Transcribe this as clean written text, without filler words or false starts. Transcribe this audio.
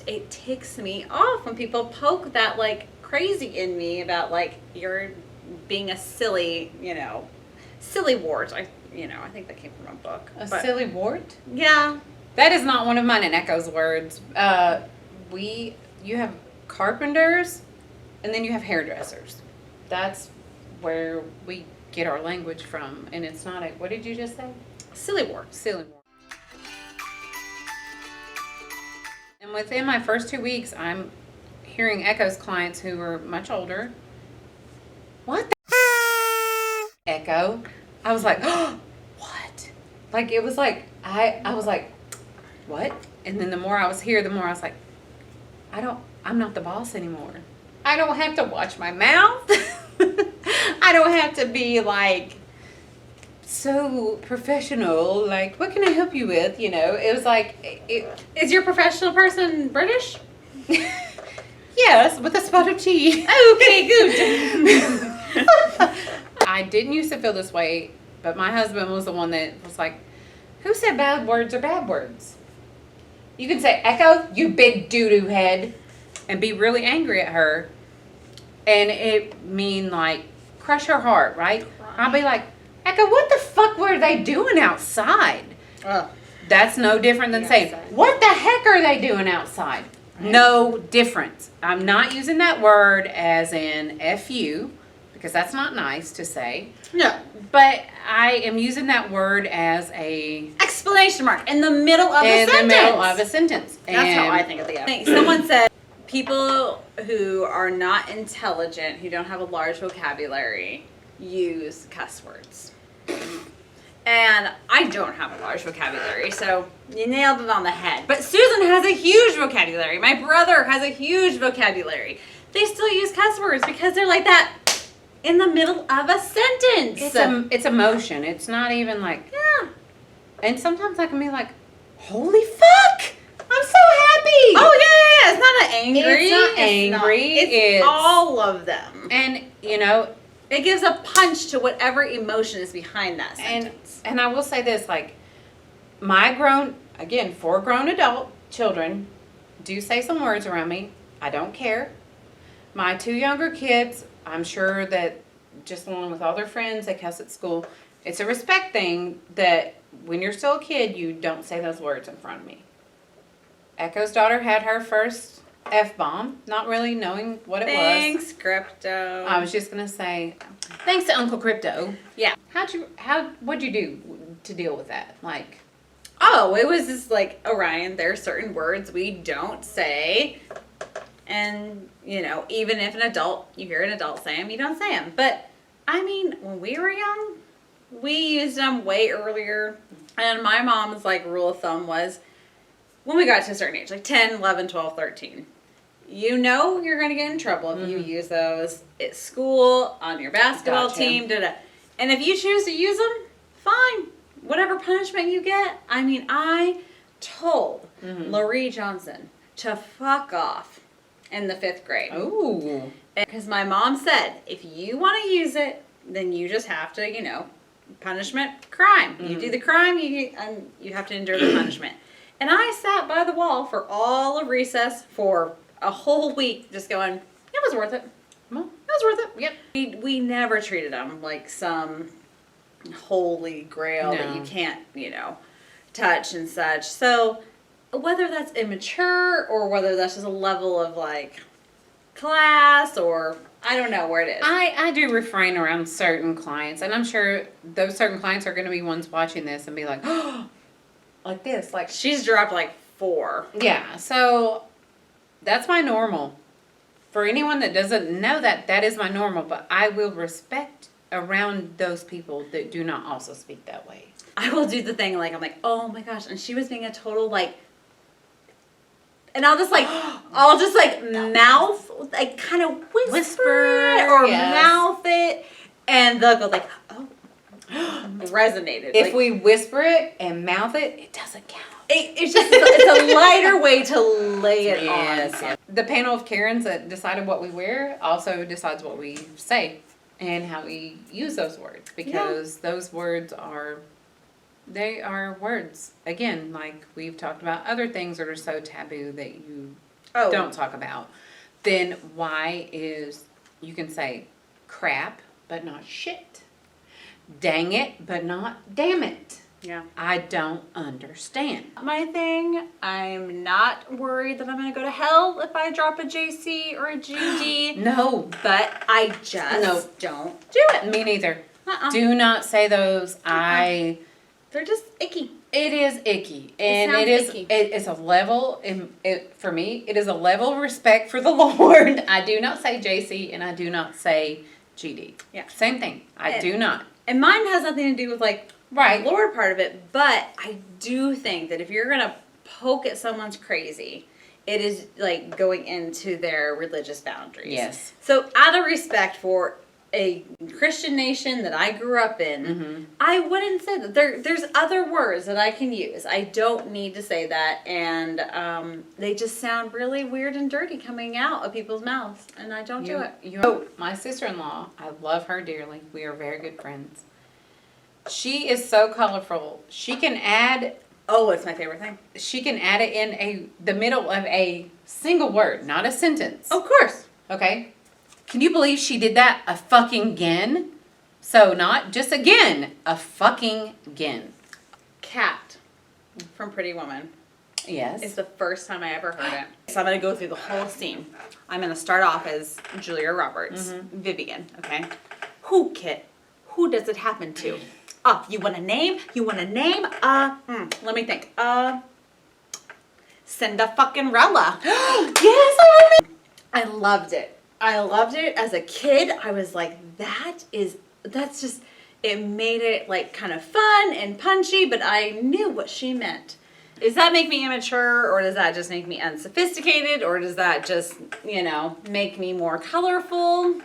it ticks me off when people poke that like crazy in me about like you're being a silly, silly wart. I think that came from a book. A silly wart? Yeah. That is not one of mine and Echo's words. You have carpenters, and then you have hairdressers. That's where we get our language from, and it's not a, what did you just say? Silly wart. Silly wart. And within my first 2 weeks, I'm hearing Echo's clients who are much older. What the Echo? I was like, oh, what? Like, it was like, I was like, what? And then the more I was here, the more I was like, I'm not the boss anymore. I don't have to watch my mouth. I don't have to be like so professional. Like, what can I help you with? It was like, Is your professional person British? Yes, with a spot of tea. Okay, good. I didn't used to feel this way, but my husband was the one that was like, who said bad words are bad words? You can say, Echo, you big doo-doo head, and be really angry at her, and it mean like crush her heart, right? I'll be like, Echo, what the fuck were they doing outside? That's no different than saying, what the heck are they doing outside? Right. No difference. I'm not using that word as in F-U, because that's not nice to say. No. But I am using that word as a exclamation mark in the middle of a sentence. In the middle of a sentence. That's how I think of the F. Someone said people who are not intelligent, who don't have a large vocabulary, use cuss words. And I don't have a large vocabulary, so you nailed it on the head. But Susan has a huge vocabulary. My brother has a huge vocabulary. They still use cuss words because they're like that in the middle of a sentence. It's emotion. It's not even like, yeah. And sometimes I can be like, holy fuck! I'm so happy! Oh, yeah. It's not angry. It's not angry. It's all of them. And, it gives a punch to whatever emotion is behind that sentence. And I will say this, like, my 4 grown adult children do say some words around me. I don't care. My 2 younger kids, I'm sure that just along with all their friends, they cuss at school. It's a respect thing that when you're still a kid, you don't say those words in front of me. Echo's daughter had her first F-bomb, not really knowing what it was. Thanks, Crypto. I was just going to say, thanks to Uncle Crypto. Yeah. What'd you do to deal with that? Like, oh, it was just like, Orion, there are certain words we don't say. And, even if you hear an adult say them, you don't say them. But, when we were young, we used them way earlier. And my mom's, rule of thumb was, when we got to a certain age, like 10, 11, 12, 13, you're going to get in trouble if you use those at school, on your basketball team, And if you choose to use them, fine. Whatever punishment you get. I told Laurie Johnson to fuck off in the 5th grade. Ooh. Because my mom said, if you want to use it, then you just have to, punishment, crime. You do the crime, you have to endure the punishment. And I sat by the wall for all of recess for a whole week just going, it was worth it. Well, it was worth it. Yep. We never treated them like some holy grail that you can't, touch and such. So whether that's immature or whether that's just a level of class or I don't know where it is. I do refrain around certain clients, and I'm sure those certain clients are going to be ones watching this and be like, oh, like this. Like, she's dropped 4. Yeah, so that's my normal. For anyone that doesn't know that is my normal, but I will respect around those people that do not also speak that way. I will do the thing I'm like, oh my gosh, and she was being a total and I'll just mouth, kind of whisper it or mouth it, and they'll go oh, resonated. If we whisper it and mouth it, it doesn't count. It's a lighter way to lay it on. The panel of Karens that decided what we wear also decides what we say and how we use those words, because those words are words. Again, we've talked about other things that are so taboo that you don't talk about, then why is, you can say crap, but not shit. Dang it, but not damn it. Yeah. I don't understand. My thing, I'm not worried that I'm going to go to hell if I drop a JC or a GD. No. But I just No. don't do it. Me neither. Uh-uh. Do not say those. They're just icky. It is icky, and sounds it is. icky. It's a level. For me, it is a level of respect for the Lord. I do not say JC, and I do not say GD. Yeah. Same thing. I do not. And mine has nothing to do with like Right. the Lord part of it, but I do think that if you're going to poke at someone's crazy, it is like going into their religious boundaries. Yes. So out of respect for a Christian nation that I grew up in, I wouldn't say that. There's other words that I can use. I don't need to say that, and they just sound really weird and dirty coming out of people's mouths, and I don't do it. My sister-in-law, I love her dearly. We are very good friends. She is so colorful. She can add. Oh, it's my favorite thing. She can add it in the middle of a single word, not a sentence. Of course. Okay. Can you believe she did that a fucking again? So not just again, a fucking again. Cat from Pretty Woman. Yes. It's the first time I ever heard it. So I'm going to go through the whole scene. I'm going to start off as Julia Roberts, Vivian, okay? Who, Kit? Who does it happen to? You want a name? You want a name? Let me think. Cinderfucking-rella. Yes, I loved it. I loved it as a kid. I was like, that's just, it made it like kind of fun and punchy, but I knew what she meant. Does that make me immature, or does that just make me unsophisticated, or does that just, make me more colorful?